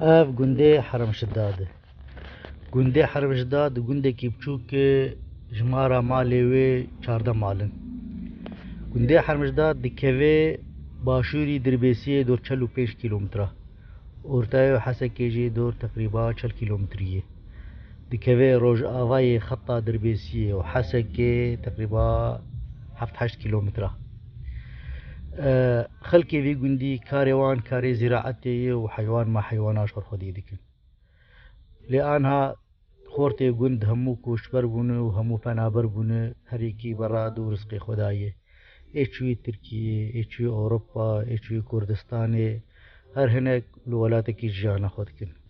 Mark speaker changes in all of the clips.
Speaker 1: اف گنده حرم شداد گنده حرم شداد گنده کی بچوک جمارا مالی و 14 مالن گنده حرم شداد دکوه باشوری دربیسی دور 45 کیلومتره اورتای حسکی جی دور تقریبا 40 کیلومتریه دکوه روج آوای خطا دربیسیه و حسکی تقریبا 7-8 کیلومتره خلقي في جندي كاريوان كاري زراعتي وحيوان ما حيواناش خودي ديكن لأنها خورتي جند همو كوشبر بونه وهمو فنابر بونه هريكي براد ورزقي خدايه ايشوي تركيا ايشوي اوروبا ايشوي كردستاني هر هناك الولاتك جانا خودكن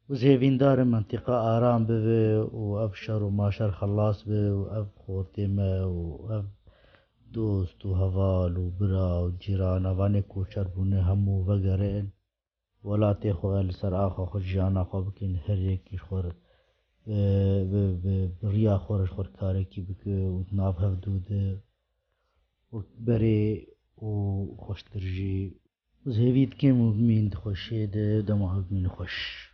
Speaker 1: وزهفين دار منطقة آرام ببي وأبشر وماشر خلاص بي وأب خورتيمة وأب دوست وهفال وبرا وجيران أفاني كوشر بونه همو وقرين ولا تخو لسر آخو خو جانا خو بكين هريك يخور بريا خورش خور كاريكي بكو وتناف هفدود وبري وخوش ترجي وزهفيت كيم وبمين خوشي دمو هبمين خوش